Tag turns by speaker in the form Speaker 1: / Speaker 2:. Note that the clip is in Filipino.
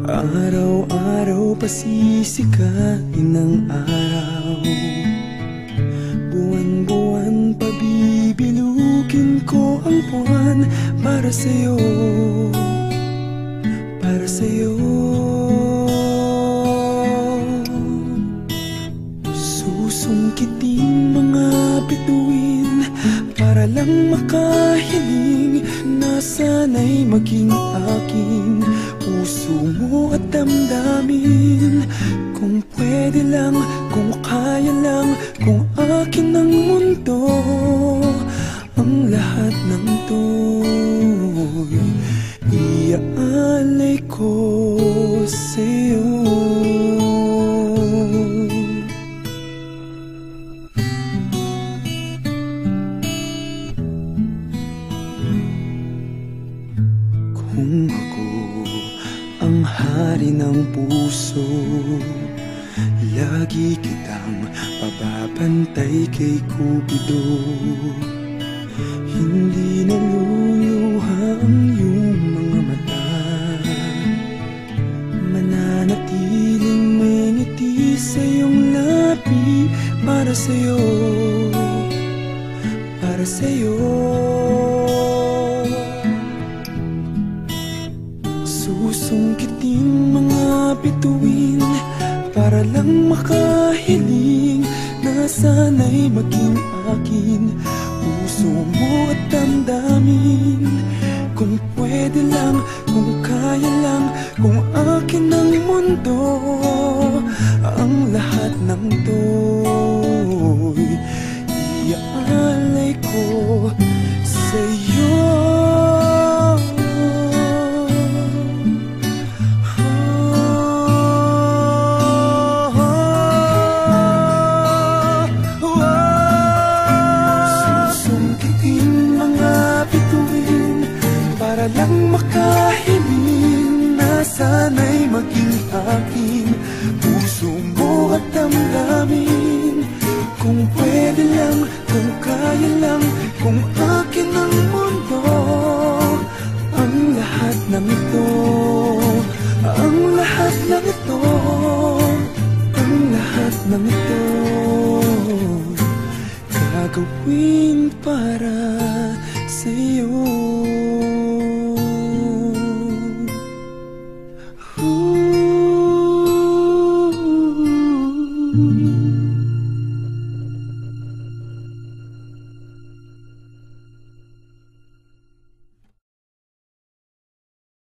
Speaker 1: Araw-araw pasisikain ng araw, buwan-buwan pabibilugin ko ang buwan para sa'yo, para sa'yo. Susungkitin mga bituin para lang makahiling na sana'y maging aking puso mo at damdamin. Kung pwede lang, kung kaya lang, kung akin ang mundo, ang lahat ng to'y iaalay ko sa'yo. Kung ako ang hari ng puso, lagi kitang pababantay kay Cupido. Hindi naluluha ang iyong mga mata, mananatiling may ngiti sa iyong labi para sa'yo, para sa'yo. Susungkitin mga bituin para lang makahiling na sana'y maging akin puso mo at damdamin. Kung pwede lang, kung kaya lang, kung akin ang mundo, ang lahat ng to'y iaalay ko sa'yo. Para lang makahiling na sana'y maging akin puso mo at damdamin. Kung pwede lang, kung kaya lang, kung akin ang mundo, ang lahat ng ito, ang lahat ng ito, ang lahat ng ito, gagawin para sa'yo.